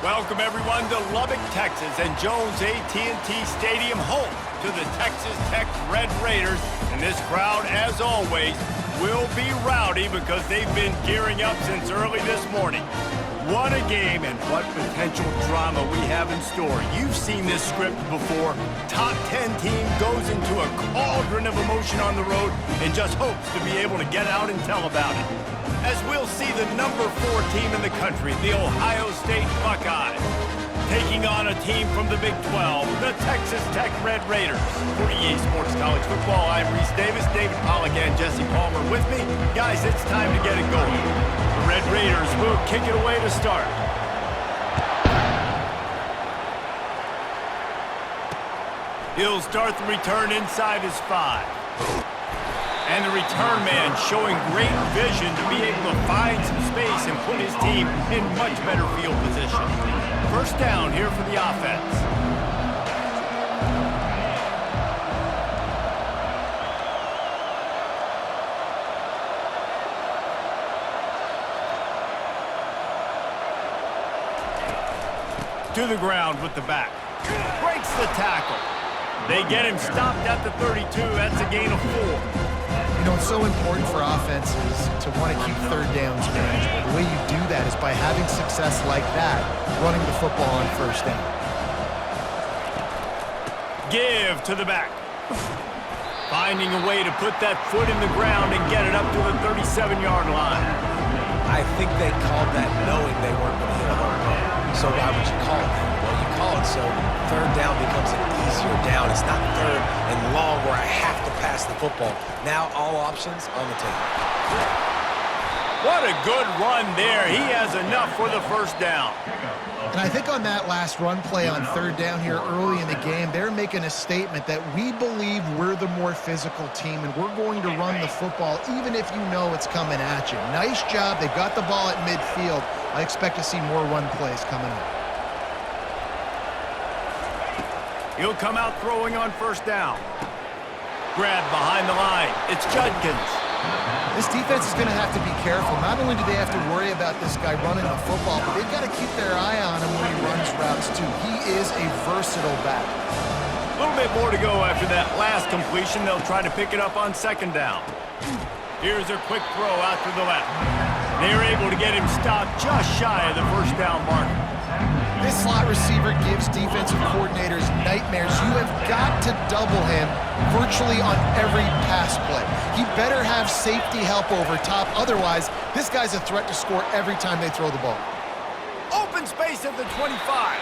Welcome everyone to Lubbock, Texas, and Jones AT&T Stadium, home to the Texas Tech Red Raiders. And this crowd, as always, will be rowdy because they've been gearing up since early this morning. What a game and what potential drama we have in store. You've seen this script before. Top 10 team goes into a cauldron of emotion on the road and just hopes to be able to get out and tell about it. As we'll see the number 4 team in the country, the Ohio State Buckeyes, taking on a team from the Big 12, the Texas Tech Red Raiders. For EA Sports College Football, I'm Reese Davis, David Pollack, and Jesse Palmer with me. Guys, it's time to get it going. The Red Raiders will kick it away to start. He'll start the return inside his 5. And the return man showing great vision to be able to find some space and put his team in much better field position. First down here for the offense. To the ground with the back. Breaks the tackle. They get him stopped at the 32. That's a gain of 4. You know, it's so important for offenses to want to keep third downs manageable. The way you do that is by having success like that, running the football on first down. Give to the back. Finding a way to put that foot in the ground and get it up to the 37-yard line. I think they called that knowing they weren't going to hit a home run. So why would you call it that? Well, you call it so third down becomes an easier down. It's not third and long where I have to pass the football. Now all options on the table. What a good run there. He has enough for the first down. And I think on that last run play on third down here early in the game, they're making a statement that we believe we're the more physical team and we're going to run the football even if you know it's coming at you. Nice job. They got the ball at midfield. I expect to see more run plays coming up. He'll come out throwing on first down. Grab behind the line. It's Judkins. This defense is going to have to be careful. Not only do they have to worry about this guy running the football, but they've got to keep their eye on him when he runs routes too. He is a versatile back. A little bit more to go after that last completion. They'll try to pick it up on second down. Here's a quick throw out to the left. They're able to get him stopped just shy of the first down marker. This slot receiver gives defensive coordinators nightmares. You have got to double him virtually on every pass play. He better have safety help over top. Otherwise, this guy's a threat to score every time they throw the ball. Open space at the 25.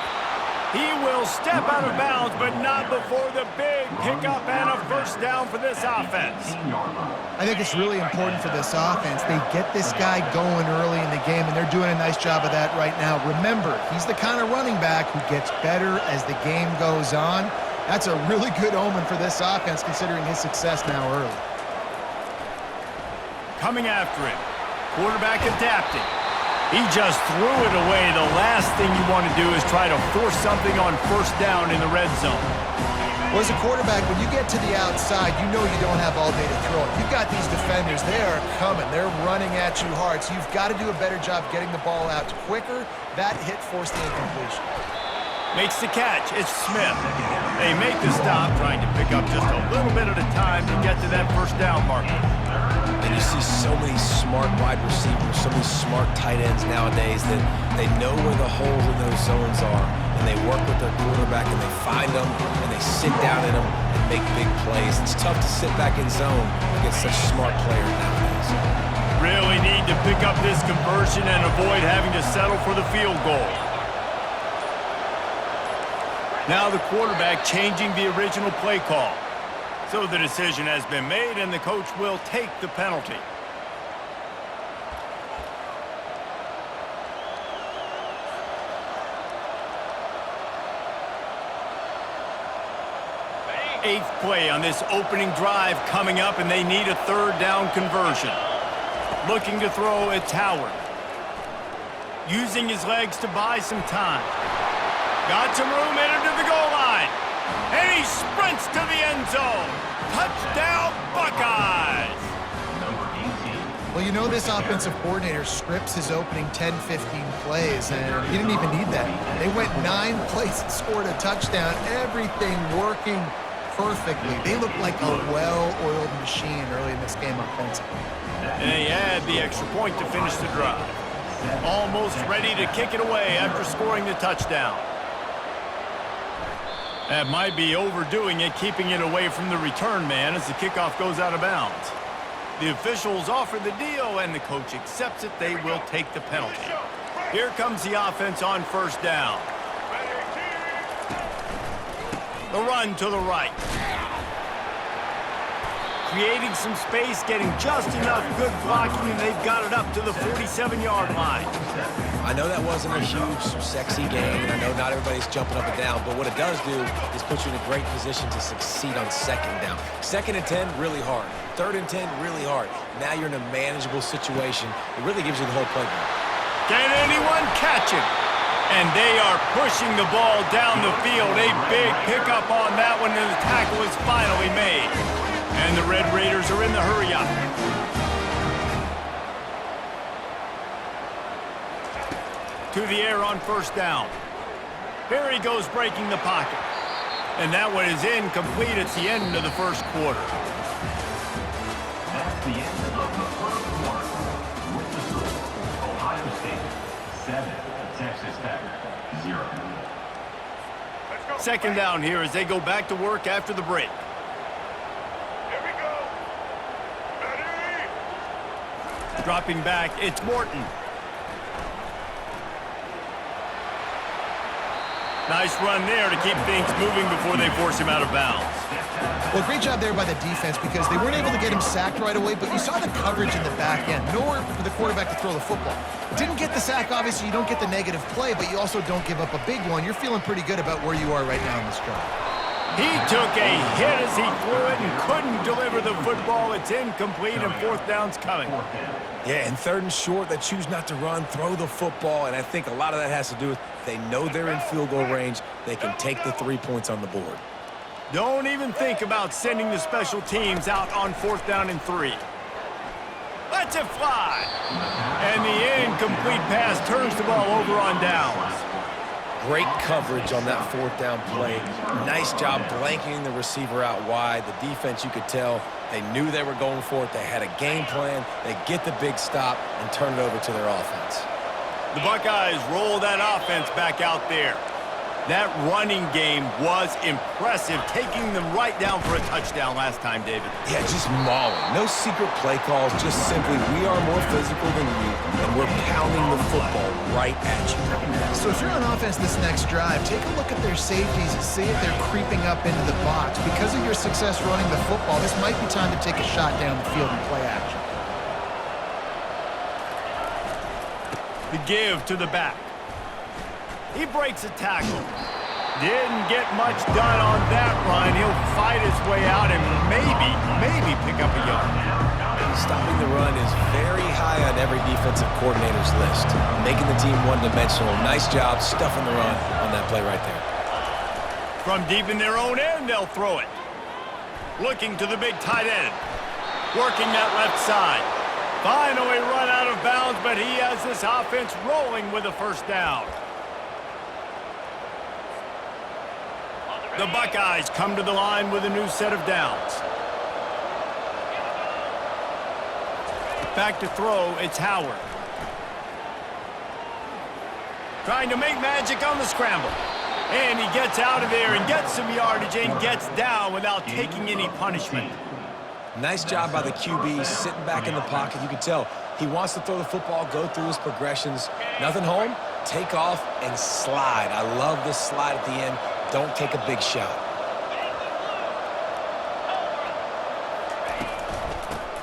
He will step out of bounds, but not before the big pickup and a first down for this offense. I think it's really important for this offense. They get this guy going early in the game, and they're doing a nice job of that right now. Remember, he's the kind of running back who gets better as the game goes on. That's a really good omen for this offense, considering his success now early. Coming after him. Quarterback adapting. He just threw it away. The last thing you want to do is try to force something on first down in the red zone. Well, as a quarterback, when you get to the outside, you know you don't have all day to throw it. You've got these defenders. They are coming. They're running at you hard. So you've got to do a better job getting the ball out quicker. That hit forced the incompletion. Makes the catch. It's Smith. They make the stop, trying to pick up just a little bit at a time to get to that first down marker. And you see so many smart wide receivers, so many smart tight ends nowadays that they know where the holes in those zones are, and they work with their quarterback, and they find them, and they sit down in them and make big plays. It's tough to sit back in zone against such smart players nowadays. Really need to pick up this conversion and avoid having to settle for the field goal. Now the quarterback changing the original play call. So the decision has been made, and the coach will take the penalty. Eighth play on this opening drive coming up, and they need a third down conversion. Looking to throw, it's Howard. Using his legs to buy some time. Got some room, headed to the goal line. And he sprints to the end zone. Touchdown, Buckeyes! Well, Well, you know this offensive coordinator scripts his opening 10, 15 plays, and he didn't even need that. They went 9 plays and scored a touchdown. Everything working perfectly. They look like a well-oiled machine early in this game offensively. And they add the extra point to finish the drive. Almost ready to kick it away after scoring the touchdown. That might be overdoing it, keeping it away from the return man as the kickoff goes out of bounds. The officials offer the deal, and the coach accepts it. They will take the penalty. Here comes the offense on first down. The run to the right. Creating some space, getting just enough good blocking, and they've got it up to the 47-yard line. I know that wasn't a huge, sexy game, and I know not everybody's jumping up and down, but what it does do is put you in a great position to succeed on second down. 2nd and 10, really hard. 3rd and 10, really hard. Now you're in a manageable situation. It really gives you the whole playbook. Can anyone catch him? And they are pushing the ball down the field. A big pickup on that one, and the tackle is finally made. And the Red Raiders are in the hurry-up. To the air on first down. Here he goes breaking the pocket. And that one is incomplete at the end of the first quarter. That's the end of the first quarter. With the score, Ohio State 7, Texas Tech 0. Second down here as they go back to work after the break. Dropping back, it's Morton. Nice run there to keep things moving before they force him out of bounds. Well, great job there by the defense because they weren't able to get him sacked right away, but you saw the coverage in the back end. Nowhere for the quarterback to throw the football. Didn't get the sack, obviously. You don't get the negative play, but you also don't give up a big one. You're feeling pretty good about where you are right now in this drive. He took a hit as he threw it and couldn't deliver the football. It's incomplete, and 4th down's coming. Yeah, and 3rd and short, they choose not to run, throw the football, and I think a lot of that has to do with they know they're in field goal range. They can take the 3 points on the board. Don't even think about sending the special teams out on 4th down and 3. Lets it fly. And the incomplete pass turns the ball over on downs. Great coverage on that 4th down play. Nice job blanketing the receiver out wide. The defense, you could tell, they knew they were going for it. They had a game plan. They get the big stop and turn it over to their offense. The Buckeyes roll that offense back out there. That running game was impressive, taking them right down for a touchdown last time, David. Yeah, just mauling. No secret play calls, just simply we are more physical than you, and we're pounding the football right at you. So if you're on offense this next drive, take a look at their safeties and see if they're creeping up into the box. Because of your success running the football, this might be time to take a shot down the field and play action. The give to the back. He breaks a tackle. Didn't get much done on that run. He'll fight his way out and maybe pick up a yard. Stopping the run is very high on every defensive coordinator's list. Making the team one-dimensional. Nice job stuffing the run on that play right there. From deep in their own end, they'll throw it. Looking to the big tight end. Working that left side. Finally run out of bounds, but he has this offense rolling with a first down. The Buckeyes come to the line with a new set of downs. Back to throw, it's Howard. Trying to make magic on the scramble. And he gets out of there and gets some yardage and gets down without taking any punishment. Nice job by the QB, sitting back in the pocket. You can tell he wants to throw the football, go through his progressions. Nothing home, take off, and slide. I love this slide at the end. Don't take a big shot.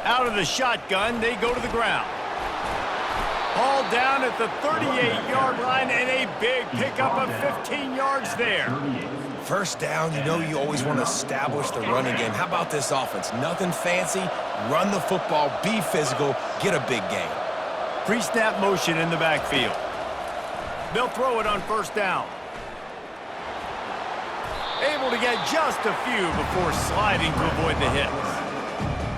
Out of the shotgun, they go to the ground. All down at the 38-yard line, and a big pickup of 15 yards there. First down, you know you always want to establish the running game. How about this offense? Nothing fancy. Run the football, be physical, get a big gain. Pre-snap motion in the backfield. They'll throw it on first down. Able to get just a few before sliding to avoid the hits.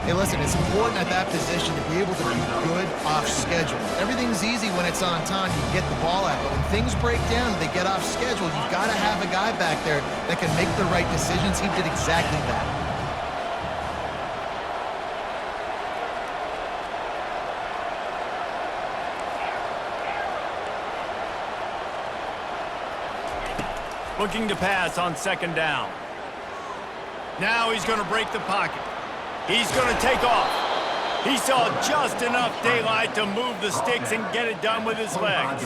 Hey, listen, it's important at that position to be able to be good off schedule. Everything's easy when it's on time. You get the ball out. But when things break down and they get off schedule, you've got to have a guy back there that can make the right decisions. He did exactly that. Looking to pass on second down. Now he's going to break the pocket. He's going to take off. He saw just enough daylight to move the sticks and get it done with his legs.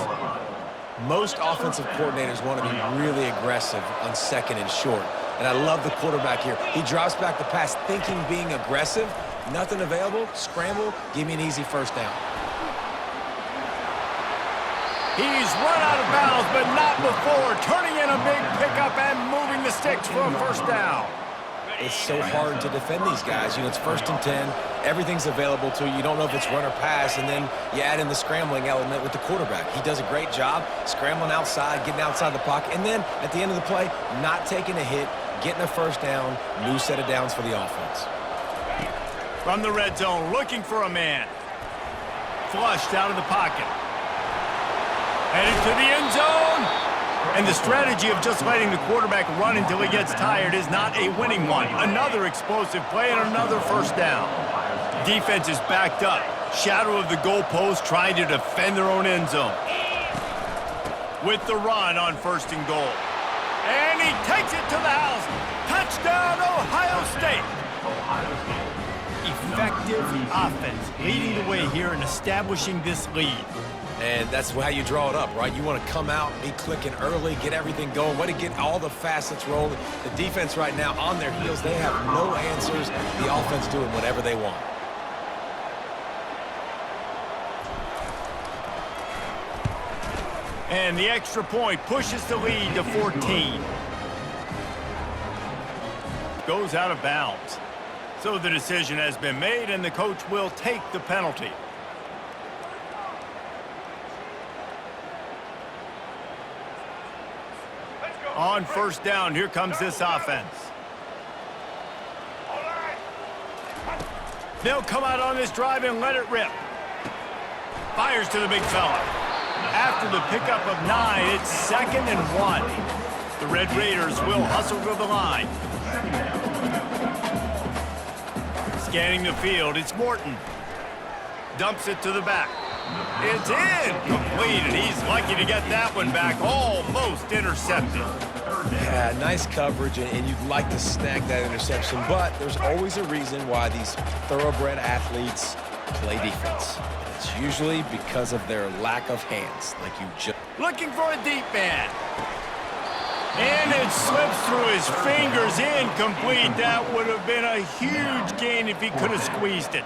Most offensive coordinators want to be really aggressive on second and short. And I love the quarterback here. He drops back the pass thinking being aggressive. Nothing available. Scramble. Give me an easy first down. He's run out of bounds, but not before turning in a big pickup and moving the sticks for a first down. It's so hard to defend these guys. You know, it's 1st and 10. Everything's available to you. You don't know if it's run or pass, and then you add in the scrambling element with the quarterback. He does a great job scrambling outside, getting outside the pocket, and then at the end of the play, not taking a hit, getting a first down, new set of downs for the offense. From the red zone, looking for a man. Flushed out of the pocket. Headed to the end zone. And the strategy of just letting the quarterback run until he gets tired is not a winning one. Another explosive play and another first down. Defense is backed up. Shadow of the goalpost trying to defend their own end zone. With the run on 1st and goal. And he takes it to the house. Touchdown, Ohio State. Effective offense leading the way here and establishing this lead. And that's how you draw it up, right? You want to come out, be clicking early, get everything going, way to get all the facets rolling. The defense right now on their heels, they have no answers. The offense doing whatever they want. And the extra point pushes the lead to 14. Goes out of bounds. So the decision has been made, and the coach will take the penalty. On 1st down, here comes this offense. They'll come out on this drive and let it rip. Fires to the big fella. After the pickup of 9, it's 2nd and 1. The Red Raiders will hustle to the line. Scanning the field, it's Morton. Dumps it to the back. It's incomplete, and he's lucky to get that one back, almost intercepted. Yeah, nice coverage, and you'd like to snag that interception, but there's always a reason why these thoroughbred athletes play defense. It's usually because of their lack of hands, like you just... Looking for a deep man. And it slips through his fingers, incomplete. That would have been a huge gain if he could have squeezed it.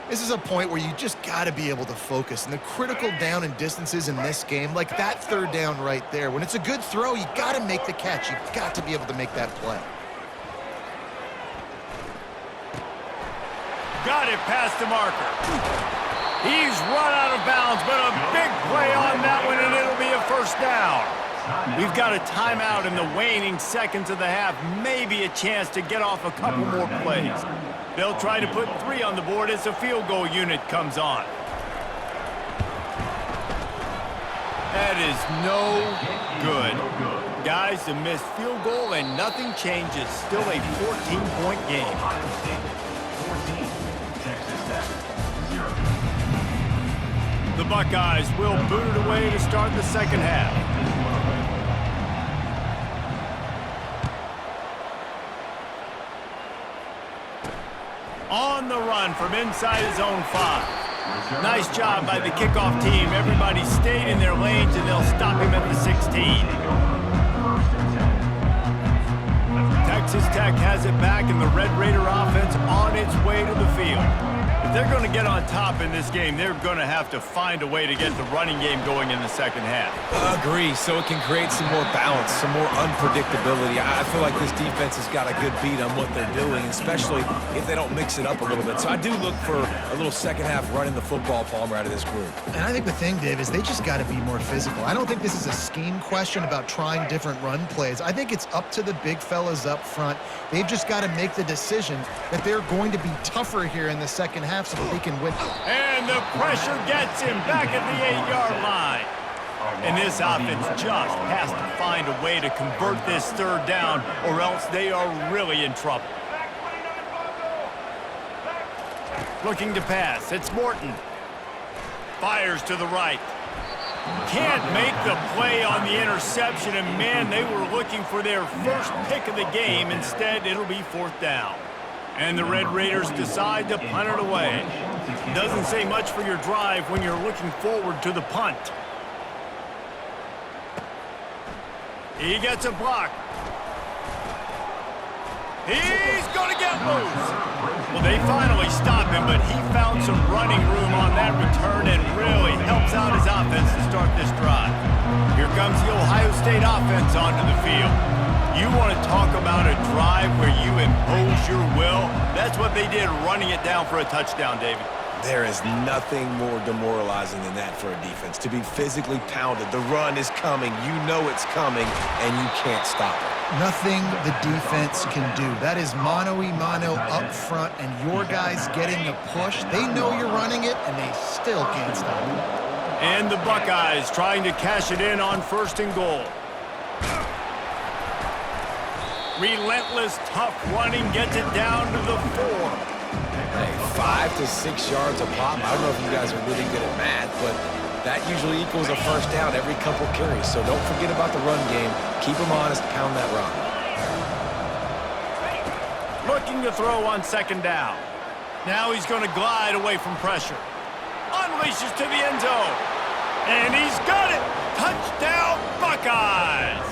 This is a point where you just got to be able to focus. And the critical down and distances in this game, like that 3rd down right there, when it's a good throw, you got to make the catch. You've got to be able to make that play. Got it past the marker. He's run out of bounds, but a big play on that one, and it'll be a first down. We've got a timeout in the waning seconds of the half. Maybe a chance to get off a couple more plays. They'll try to put 3 on the board as the field goal unit comes on. That is no good. Guys, a missed field goal and nothing changes. Still a 14-point game. The Buckeyes will boot it away to start the second half. On the run from inside his own 5. Nice job by the kickoff team. Everybody stayed in their lanes, and they'll stop him at the 16. Texas Tech has it back, and the Red Raider offense on its way to the field. If they're going to get on top in this game, they're going to have to find a way to get the running game going in the second half. Agree, so it can create some more balance, some more unpredictability. I feel like this defense has got a good beat on what they're doing, especially if they don't mix it up a little bit. So I do look for a little second half running the football, Palmer, out of this group. And I think the thing, Dave, is they just got to be more physical. I don't think this is a scheme question about trying different run plays. I think it's up to the big fellas up front. They've just got to make the decision that they're going to be tougher here in the second half so that they can win. And the pressure gets him back at the 8-yard line. And this offense just has to find a way to convert this third down, or else they are really in trouble. Looking to pass, it's Morton. Fires to the right. Can't make the play on the interception, and man, they were looking for their first pick of the game. Instead, it'll be fourth down. And the Red Raiders decide to punt it away. Doesn't say much for your drive when you're looking forward to the punt. He gets a block. He's going to get loose. Well, they finally stop him, but he found some running room on that return and really helps out his offense to start this drive. Here comes the Ohio State offense onto the field. You want to talk about a drive where you impose your will? That's what they did, running it down for a touchdown, David. There is nothing more demoralizing than that for a defense, to be physically pounded. The run is coming. You know it's coming, and you can't stop it. Nothing the defense can do. That is mano-a-mano up front, and your guys getting the push. They know you're running it, and they still can't stop it. And the Buckeyes trying to cash it in on 1st and goal. Relentless, tough running gets it down to the 4. Hey, 5 to 6 yards a pop. I don't know if you guys are really good at math, but that usually equals a first down every couple carries. So don't forget about the run game. Keep them honest, pound that rock. Looking to throw on 2nd down. Now he's going to glide away from pressure. Unleashes to the end zone. And he's got it. Touchdown, Buckeyes.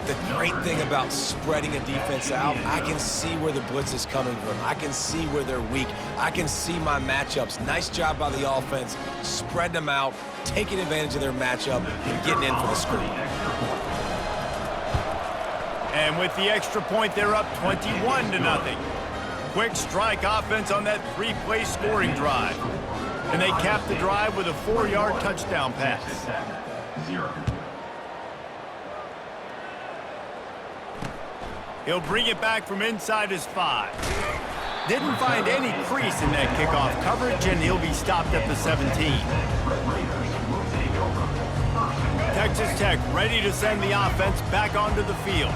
The great thing about spreading a defense out, I can see where the blitz is coming from. I can see where they're weak. I can see my matchups. Nice job by the offense, spreading them out, taking advantage of their matchup, and getting in for the screen. And with the extra point, they're up 21-0. Quick strike offense on that 3-play scoring drive. And they cap the drive with a 4-yard touchdown pass. He'll bring it back from inside his 5. Didn't find any crease in that kickoff coverage, and he'll be stopped at the 17. Texas Tech ready to send the offense back onto the field.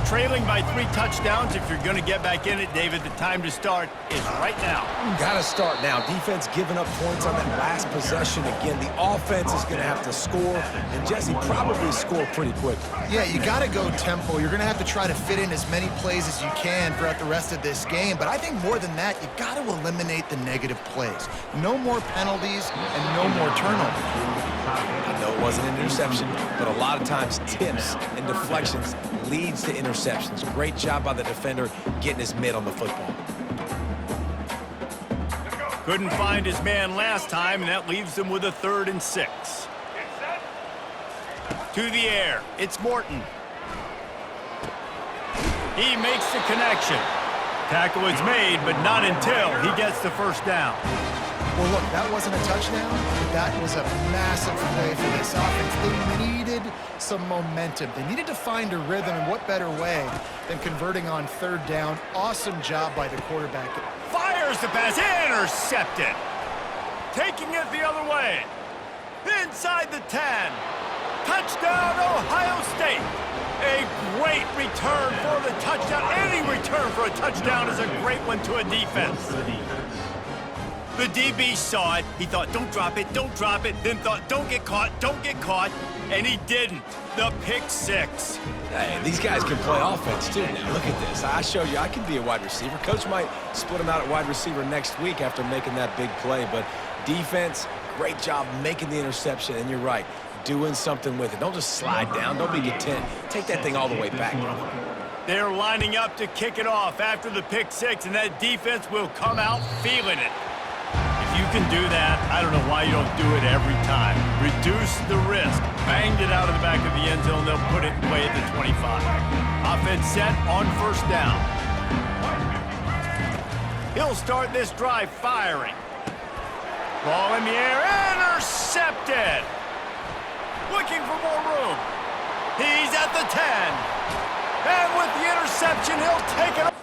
Trailing by 3 touchdowns. If you're going to get back in it, David, the time to start is right now. Got to start now. Defense giving up points on that last possession. Again, the offense is going to have to score, and Jesse probably score pretty quick. Yeah, you got to go tempo. You're going to have to try to fit in as many plays as you can throughout the rest of this game. But I think more than that, you got to eliminate the negative plays. No more penalties and no more turnovers. I know it wasn't an interception, but a lot of times tips and deflections leads to interceptions. Great job by the defender getting his mitt on the football. Couldn't find his man last time, and that leaves them with a 3rd and 6. To the air, it's Morton. He makes the connection. Tackle is made, but not until he gets the first down. Well, look, that wasn't a touchdown, but that was a massive play for this offense. They needed some momentum. They needed to find a rhythm, and what better way than converting on 3rd down. Awesome job by the quarterback. Fires the pass, intercepted. Taking it the other way. Inside the 10. Touchdown, Ohio State. A great return for the touchdown. Any return for a touchdown is a great one to a defense. The DB saw it. He thought, don't drop it, then thought, don't get caught, and he didn't. The pick 6. Hey, these guys can play offense too now. Look at this. I showed you I can be a wide receiver. Coach might split him out at wide receiver next week after making that big play, but defense, great job making the interception, and you're right, doing something with it. Don't just slide down. Don't be content. Take that thing all the way back, brother. They're lining up to kick it off after the pick six, and that defense will come out feeling it. If you can do that, I don't know why you don't do it every time. Reduce the risk. Banged it out of the back of the end zone. They'll put it in play at the 25. Offense set on first down. He'll start this drive firing. Ball in the air, intercepted. Looking for more room. He's at the 10. And with the interception, he'll take it